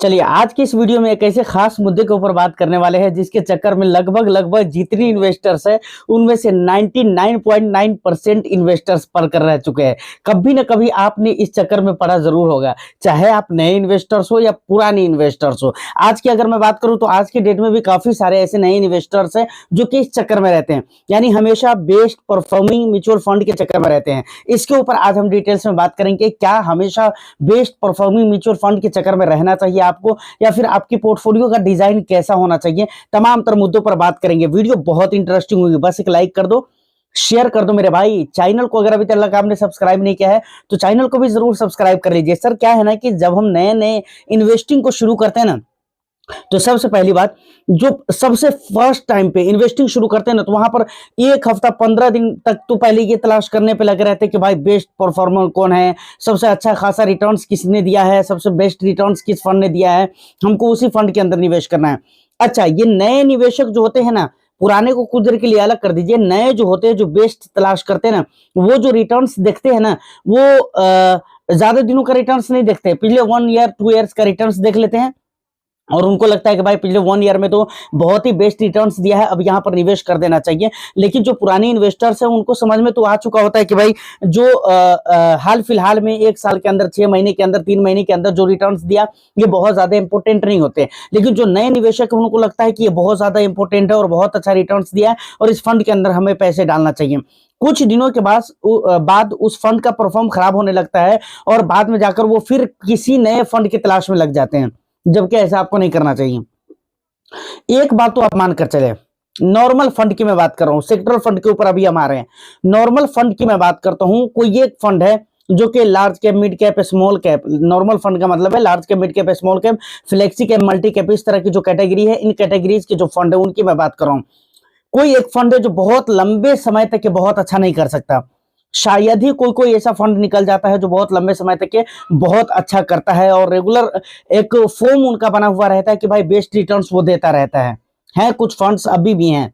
चलिए आज की इस वीडियो में एक ऐसे खास मुद्दे के ऊपर बात करने वाले हैं जिसके चक्कर में लगभग जितनी इन्वेस्टर्स है उनमें से 99.9% इन्वेस्टर्स पढ़ कर रह चुके हैं। कभी ना कभी आपने इस चक्कर में पढ़ा जरूर होगा, चाहे आप नए इन्वेस्टर्स हो या पुराने इन्वेस्टर्स हो। आज की अगर मैं बात करूं तो आज के डेट में भी काफी सारे ऐसे नए इन्वेस्टर्स हैं जो कि इस चक्कर में रहते हैं, यानी हमेशा बेस्ट परफॉर्मिंग म्यूचुअल फंड के चक्कर में रहते हैं। इसके ऊपर आज हम डिटेल्स में बात करेंगे, क्या हमेशा बेस्ट परफॉर्मिंग म्यूचुअल फंड के चक्कर में रहना चाहिए आपको, या फिर आपकी पोर्टफोलियो का डिजाइन कैसा होना चाहिए। तमाम तर मुद्दों पर बात करेंगे। वीडियो बहुत इंटरेस्टिंग होगी, बस एक लाइक कर दो, शेयर कर दो मेरे भाई। चैनल को अगर अभी तक आपने सब्सक्राइब नहीं किया है तो चैनल को भी जरूर सब्सक्राइब कर लीजिए। सर क्या है ना कि जब हम नए नए इन्वेस्टिंग को शुरू करते हैं ना, तो सबसे पहली बात, जो सबसे फर्स्ट टाइम पे इन्वेस्टिंग शुरू करते हैं ना, तो वहां पर एक हफ्ता 15 दिन तक तो पहले ये तलाश करने पे लगे रहते हैं कि भाई बेस्ट परफॉर्मर कौन है, सबसे अच्छा खासा रिटर्न्स किसने दिया है, सबसे बेस्ट रिटर्न्स किस फंड ने दिया है, हमको उसी फंड के अंदर निवेश करना है। अच्छा, ये नए निवेशक जो होते हैं ना, पुराने को कुछ देर के लिए अलग कर दीजिए, नए जो होते हैं जो बेस्ट तलाश करते हैं ना, वो जो रिटर्न्स देखते हैं ना, वो ज्यादा दिनों का रिटर्न्स नहीं देखते, पिछले 1 ईयर 2 ईयर्स का रिटर्न्स देख लेते हैं और उनको लगता है कि भाई पिछले 1 ईयर में तो बहुत ही बेस्ट रिटर्न्स दिया है, अब यहाँ पर निवेश कर देना चाहिए। लेकिन जो पुराने इन्वेस्टर्स हैं उनको समझ में तो आ चुका होता है कि भाई जो हाल फिलहाल में 1 साल के अंदर, 6 महीने के अंदर, 3 महीने के अंदर जो रिटर्न्स दिया ये बहुत ज्यादा इंपॉर्टेंट नहीं होते। लेकिन जो नए निवेशक है उनको लगता है कि ये बहुत ज्यादा इंपॉर्टेंट है और बहुत अच्छा रिटर्न्स दिया है और इस फंड के अंदर हमें पैसे डालना चाहिए। कुछ दिनों के बाद उस फंड का परफॉर्म खराब होने लगता है और बाद में जाकर वो फिर किसी नए फंड की तलाश में लग जाते हैं, जबकि ऐसा आपको नहीं करना चाहिए। एक बात तो आप मानकर चले, नॉर्मल फंड की मैं बात कर रहा हूं, सेक्टरल फंड के ऊपर अभी हम आ रहे हैं। नॉर्मल फंड की मैं बात करता हूं, कोई एक फंड है जो कि large cap, mid cap, small cap, normal fund का मतलब है large cap, mid cap, small cap, flexi cap, multi cap, इस तरह की जो कैटेगरी है, इन कैटेगरीज के जो फंड है उनकी मैं बात कर रहा हूं। कोई एक फंड है जो बहुत लंबे समय तक बहुत अच्छा नहीं कर सकता, शायद ही कोई ऐसा फंड निकल जाता है जो बहुत लंबे समय तक के बहुत अच्छा करता है और रेगुलर एक फॉर्म उनका बना हुआ रहता है कि भाई बेस्ट रिटर्न्स वो देता रहता है कुछ फंड्स अभी भी हैं।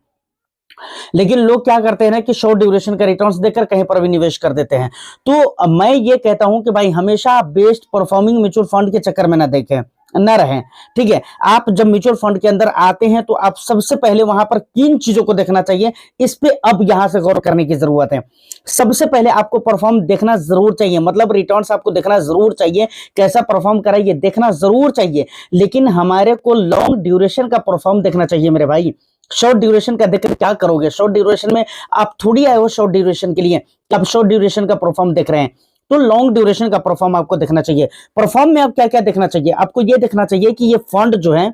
लेकिन लोग क्या करते हैं ना कि शॉर्ट ड्यूरेशन का रिटर्न्स देकर कहीं पर भी निवेश कर देते हैं। तो मैं ये कहता हूं कि भाई हमेशा बेस्ट परफॉर्मिंग म्यूचुअल फंड के चक्कर में ना देखें, न रहें। ठीक है, आप जब म्यूचुअल फंड के अंदर आते हैं तो आप सबसे पहले वहां पर किन चीजों को देखना चाहिए, इस पे अब यहां से गौर करने की जरूरत है। सबसे पहले आपको परफॉर्म देखना जरूर चाहिए, मतलब रिटर्न्स आपको देखना जरूर चाहिए, कैसा परफॉर्म करा ये देखना जरूर चाहिए। लेकिन हमारे को लॉन्ग ड्यूरेशन का परफॉर्म देखना चाहिए मेरे भाई। शॉर्ट ड्यूरेशन का देखकर क्या करोगे? शॉर्ट ड्यूरेशन में आप थोड़ी आए हो शॉर्ट ड्यूरेशन के लिए, आप शॉर्ट ड्यूरेशन का परफॉर्म देख रहे हैं, तो लॉन्ग ड्यूरेशन का परफॉर्म आपको देखना चाहिए। परफॉर्म में आप क्या क्या देखना चाहिए? आपको ये देखना चाहिए कि ये फंड जो है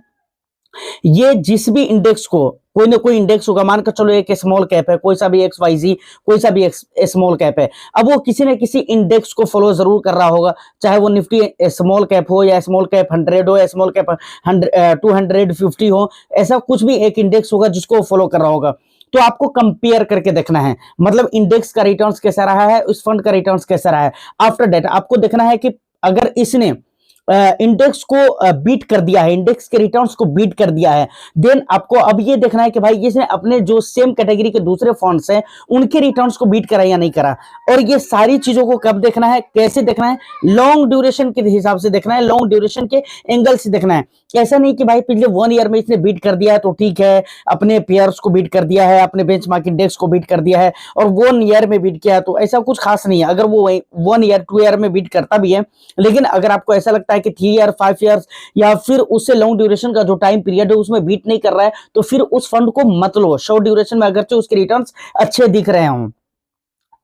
ये जिस भी इंडेक्स को, कोई ना कोई इंडेक्स होगा, मान कर चलो एक स्मॉल कैप है, कोई सा भी XYZ, कोई सा भी स्मॉल कैप है, अब वो किसी न किसी इंडेक्स को फॉलो जरूर कर रहा होगा, चाहे वो निफ्टी स्मॉल कैप हो या स्मॉल कैप 100 हो या स्मॉल कैप 250 हो, ऐसा कुछ भी एक इंडेक्स होगा जिसको फॉलो कर रहा होगा। तो आपको कंपेयर करके देखना है, मतलब इंडेक्स का रिटर्न्स कैसा रहा है, उस फंड का रिटर्न्स कैसा रहा है। आफ्टर दैट आपको देखना है कि अगर इसने इंडेक्स को बीट कर दिया है, इंडेक्स के रिटर्न्स को बीट कर दिया है, देन आपको अब ये देखना है कि भाई इसने अपने जो सेम कैटेगरी के दूसरे फंड्स हैं उनके रिटर्न्स को बीट करा या नहीं करा। और ये सारी चीजों को कब देखना है, कैसे देखना है? लॉन्ग ड्यूरेशन के हिसाब से देखना है, लॉन्ग ड्यूरेशन के एंगल से देखना है। ऐसा नहीं कि भाई पिछले 1 ईयर में इसने बीट कर दिया है तो ठीक है, अपने पेयर्स को बीट कर दिया है, अपने बेंचमार्क इंडेक्स को बीट कर दिया है और 1 ईयर में बीट किया है, तो ऐसा कुछ खास नहीं है। अगर वो 1 ईयर 2 ईयर में बीट करता भी है, लेकिन अगर आपको ऐसा लगता है कि 3 ईयर 5 ईयर्स या फिर उससे लॉन्ग ड्यूरेशन का जो टाइम पीरियड है उसमें बीट नहीं कर रहा है, तो फिर उस फंड को मत लो। शॉर्ट ड्यूरेशन में अगरचे उसके रिटर्न्स अच्छे दिख रहे हों,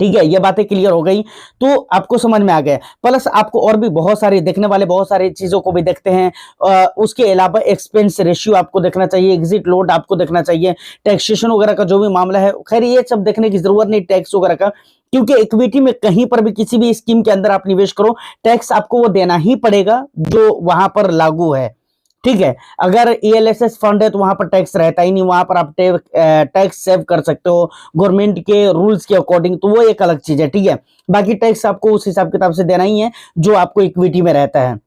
ठीक है, ये बातें क्लियर हो गई, तो आपको समझ में आ गया। प्लस आपको और भी बहुत सारे देखने वाले, बहुत सारी चीजों को भी देखते हैं। उसके अलावा एक्सपेंस रेशियो आपको देखना चाहिए, एग्जिट लोड आपको देखना चाहिए, टैक्सेशन वगैरह का जो भी मामला है, खैर ये सब देखने की जरूरत नहीं टैक्स वगैरह का, क्योंकि इक्विटी में कहीं पर भी किसी भी स्कीम के अंदर आप निवेश करो, टैक्स आपको वो देना ही पड़ेगा जो वहां पर लागू है। ठीक है, अगर ELSS फंड है तो वहां पर टैक्स रहता ही नहीं, वहां पर आप टैक्स सेव कर सकते हो गवर्नमेंट के रूल्स के अकॉर्डिंग, तो वो एक अलग चीज है। ठीक है, बाकी टैक्स आपको उस हिसाब किताब से देना ही है जो आपको इक्विटी में रहता है।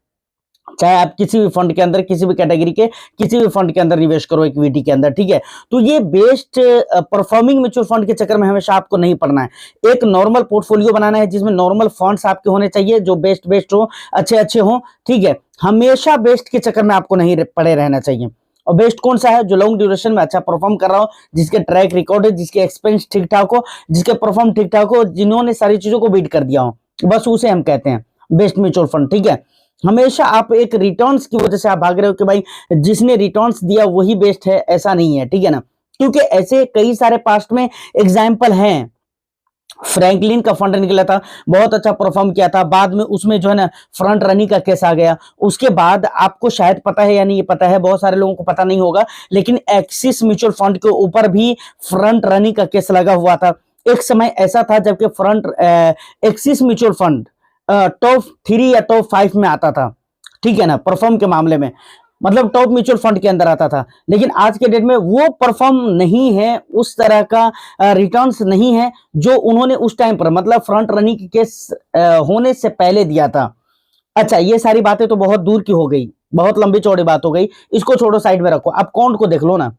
चाहे आप किसी भी फंड के अंदर, किसी भी कैटेगरी के किसी भी फंड के अंदर निवेश करो इक्विटी के अंदर, ठीक है। तो ये बेस्ट परफॉर्मिंग म्यूचुअल फंड के चक्कर में हमेशा आपको नहीं पड़ना है। एक नॉर्मल पोर्टफोलियो बनाना है जिसमें नॉर्मल फंड्स आपके होने चाहिए जो बेस्ट बेस्ट हो, अच्छे अच्छे हो, ठीक है। हमेशा बेस्ट के चक्कर में आपको नहीं पड़े रहना चाहिए। और बेस्ट कौन सा है? जो लॉन्ग ड्यूरेशन में अच्छा परफॉर्म कर रहा हो, जिसके ट्रैक रिकॉर्ड है, जिसके एक्सपेंस ठीक ठाक हो, जिसके परफॉर्म ठीक ठाक हो, जिन्होंने सारी चीजों को बीट कर दिया हो, बस उसे हम कहते हैं बेस्ट म्यूचुअल फंड, ठीक है। हमेशा आप एक रिटर्न्स की वजह से आप भाग रहे हो कि भाई जिसने रिटर्न्स दिया वही बेस्ट है, ऐसा नहीं है, ठीक है ना। क्योंकि ऐसे कई सारे पास्ट में एग्जाम्पल हैं। फ्रैंकलिन का फंड निकला था, बहुत अच्छा परफॉर्म किया था, बाद में उसमें जो है ना फ्रंट रनिंग का केस आ गया। उसके बाद आपको शायद पता है या नहीं, ये पता है, बहुत सारे लोगों को पता नहीं होगा, लेकिन एक्सिस म्यूचुअल फंड के ऊपर भी फ्रंट रनिंग का केस लगा हुआ था। एक समय ऐसा था जबकि front axis mutual fund top 3 या टॉप 5 में आता था, ठीक है ना, परफॉर्म के मामले में, मतलब टॉप म्यूचुअल फंड के अंदर आता था। लेकिन आज के डेट में वो परफॉर्म नहीं है, उस तरह का रिटर्न्स नहीं है जो उन्होंने उस टाइम पर, मतलब फ्रंट रनिंग के केस होने से पहले दिया था। अच्छा, ये सारी बातें तो बहुत दूर की हो गई, बहुत लंबी चौड़ी बात हो गई, इसको छोड़ो, साइड में रखो। अब काउंट को देख लो ना,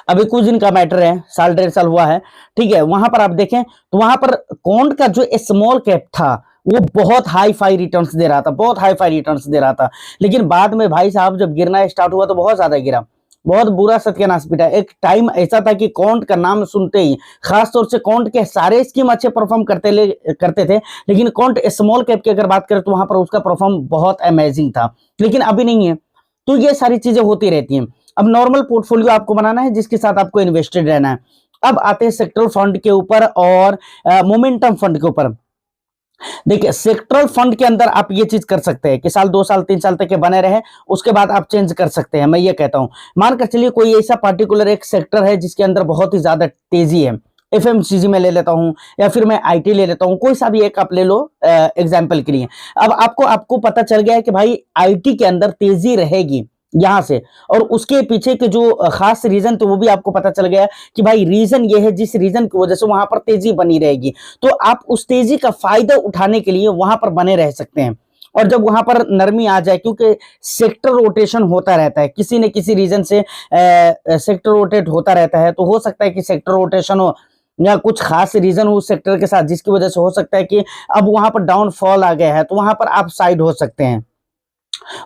अभी कुछ दिन का मैटर है, साल 1.5 साल हुआ है, ठीक है। वहां पर आप देखें तो वहां पर कौन का जो स्मॉल कैप था वो बहुत हाई फाई रिटर्न्स दे रहा था, बहुत हाई फाई रिटर्न्स दे रहा था। लेकिन बाद में भाई साहब जब गिरना स्टार्ट हुआ तो बहुत ज्यादा गिरा, बहुत बुरा सत्यानाश पिटा। एक टाइम ऐसा था कि कॉन्ट का नाम सुनते ही, खास तौर से कॉन्ट के सारे स्कीम अच्छे परफॉर्म करते थे, लेकिन कॉन्ट स्मॉल कैप की अगर बात करें तो वहां पर उसका परफॉर्म बहुत अमेजिंग था, लेकिन अभी नहीं है। तो ये सारी चीजें होती रहती हैं। अब नॉर्मल पोर्टफोलियो आपको बनाना है जिसके साथ आपको इन्वेस्टेड रहना है। अब आते हैं सेक्टरल फंड के ऊपर और मोमेंटम फंड के ऊपर। देखिए, सेक्टरल फंड के अंदर आप ये चीज कर सकते हैं कि साल 2 साल 3 साल तक के बने रहे, उसके बाद आप चेंज कर सकते हैं। मैं ये कहता हूं, मानकर चलिए कोई ऐसा पार्टिकुलर एक सेक्टर है जिसके अंदर बहुत ही ज्यादा तेजी है, एफएमसीजी में ले लेता हूं या फिर मैं आईटी ले लेता हूं, कोई सा भी एक आप ले लो एग्जाम्पल के लिए। अब आपको पता चल गया है कि भाई आईटी के अंदर तेजी रहेगी यहां से, और उसके पीछे के जो खास रीजन थे वो भी आपको पता चल गया कि भाई रीजन ये है, जिस रीजन की वजह से वहां पर तेजी बनी रहेगी, तो आप उस तेजी का फायदा उठाने के लिए वहां पर बने रह सकते हैं। और जब वहां पर नरमी आ जाए, क्योंकि सेक्टर रोटेशन होता रहता है, किसी न किसी रीजन से सेक्टर रोटेट होता रहता है, तो हो सकता है कि सेक्टर रोटेशन हो या कुछ खास रीजन हो उस सेक्टर के साथ, जिसकी वजह से हो सकता है कि अब वहां पर डाउनफॉल आ गया है, तो वहां पर आप साइड हो सकते हैं,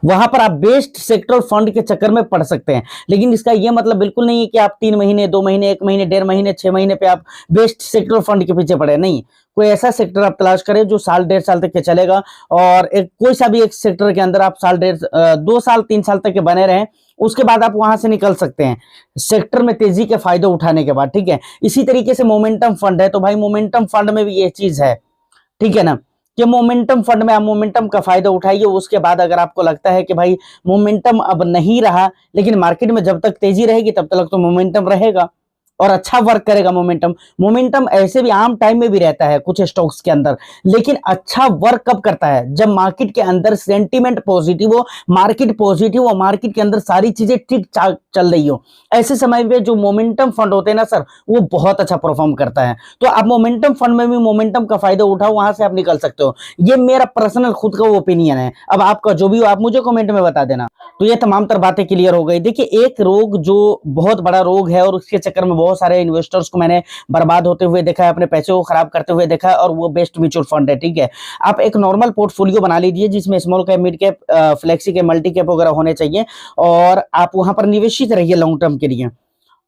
वहां पर आप बेस्ट सेक्टर फंड के चक्कर में पड़ सकते हैं। लेकिन इसका यह मतलब बिल्कुल नहीं है कि आप 3 महीने 2 महीने 1 महीने 1.5 महीने 6 महीने पे आप बेस्ट सेक्टर फंड के पीछे पड़े, नहीं। कोई ऐसा सेक्टर आप तलाश करें जो साल 1.5 साल तक के चलेगा, और एक कोई सा भी एक सेक्टर के अंदर आप साल 2 साल 3 साल तक के बने रहें, उसके बाद आप वहां से निकल सकते हैं सेक्टर में तेजी के फायदे उठाने के बाद, ठीक है। इसी तरीके से मोमेंटम फंड है, तो भाई मोमेंटम फंड में भी ये चीज है, ठीक है ना, कि मोमेंटम फंड में आप मोमेंटम का फायदा उठाइए। उसके बाद अगर आपको लगता है कि भाई मोमेंटम अब नहीं रहा, लेकिन मार्केट में जब तक तेजी रहेगी तब तक तो मोमेंटम रहेगा और अच्छा वर्क करेगा। मोमेंटम ऐसे भी आम टाइम में भी रहता है कुछ स्टॉक्स के अंदर, लेकिन अच्छा वर्क कब करता है? जब मार्केट के अंदर सेंटीमेंट पॉजिटिव हो, मार्केट पॉजिटिव हो, मार्केट के अंदर सारी चीजें ठीक ठाक चल रही हो, ऐसे समय में जो मोमेंटम फंड होते हैं ना सर, वो बहुत अच्छा परफॉर्म करता है। तो आप मोमेंटम फंड में भी मोमेंटम का फायदा उठाओ, वहां से आप निकल सकते हो। ये मेरा पर्सनल खुद का ओपिनियन है, अब आपका जो भी हो आप मुझे कमेंट में बता देना। तो ये तमाम तर बातें क्लियर हो गई। देखिए, एक रोग जो बहुत बड़ा रोग है और उसके चक्कर में बहुत सारे इन्वेस्टर्स को मैंने बर्बाद होते हुए देखा है, अपने पैसे को खराब करते हुए देखा है, और वो बेस्ट म्यूचुअल फंड है, ठीक है। आप एक नॉर्मल पोर्टफोलियो बना लीजिए जिसमें small cap, mid cap, flexi cap, multi cap वगैरह होने चाहिए, और आप वहां पर निवेशित रहिए लॉन्ग टर्म के लिए।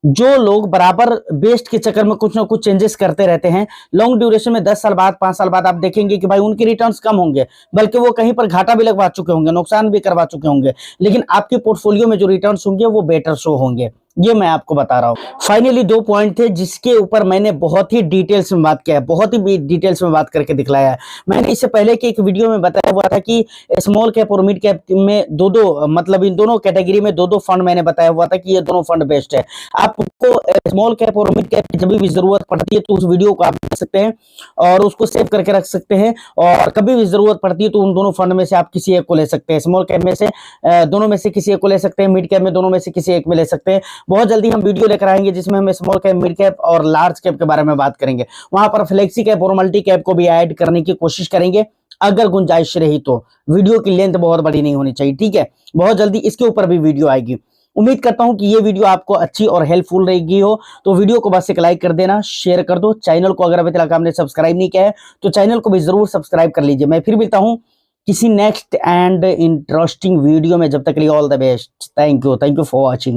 जो लोग बराबर बेस्ट के चक्कर में कुछ ना कुछ चेंजेस करते रहते हैं, लॉन्ग ड्यूरेशन में 10 साल बाद 5 साल बाद आप देखेंगे कि भाई उनके रिटर्न्स कम होंगे, बल्कि वो कहीं पर घाटा भी लगवा चुके होंगे, नुकसान भी करवा चुके होंगे, लेकिन आपके पोर्टफोलियो में जो रिटर्न्स होंगे वो बेटर शो होंगे। ये मैं आपको बता रहा हूँ। फाइनली 2 पॉइंट थे जिसके ऊपर मैंने बहुत ही डिटेल्स में बात किया है, बहुत ही डिटेल्स में बात करके दिखलाया है। मैंने इससे पहले की एक वीडियो में बताया हुआ था कि स्मॉल कैप और मिड कैप में दो मतलब इन दोनों कैटेगरी में 2 फंड मैंने बताया हुआ था कि ये दोनों फंड बेस्ट है। आपको स्मॉल कैप और मिड कैप की जब भी जरूरत पड़ती है तो उस वीडियो को आप देख सकते हैं और उसको सेव करके रख सकते हैं, और कभी भी जरूरत पड़ती है तो उन दोनों फंड में से आप किसी एक को ले सकते हैं। स्मॉल कैप में से दोनों में से किसी एक को ले सकते हैं, मिड कैप में दोनों में से किसी एक में ले सकते हैं। बहुत जल्दी हम वीडियो लेकर आएंगे जिसमें हम स्मॉल कैप, मिड कैप और लार्ज कैप के बारे में बात करेंगे। वहां पर फ्लेक्सी कैप और मल्टी कैप को भी ऐड करने की कोशिश करेंगे। अगर गुंजाइश रही तो। वीडियो की लेंथ बहुत बड़ी नहीं होनी चाहिए, ठीक है। बहुत जल्दी इसके ऊपर भी वीडियो आएगी। उम्मीद करता हूं कि ये वीडियो आपको अच्छी और हेल्पफुल रहेगी हो। तो वीडियो को बस एक लाइक कर देना, शेयर कर दो। चैनल को अगर अभी तक आपने सब्सक्राइब नहीं किया है तो चैनल को भी जरूर सब्सक्राइब कर लीजिए। मैं फिर मिलता हूं किसी नेक्स्ट एंड इंटरेस्टिंग वीडियो में। जब तक के लिए all the best. Thank you for watching.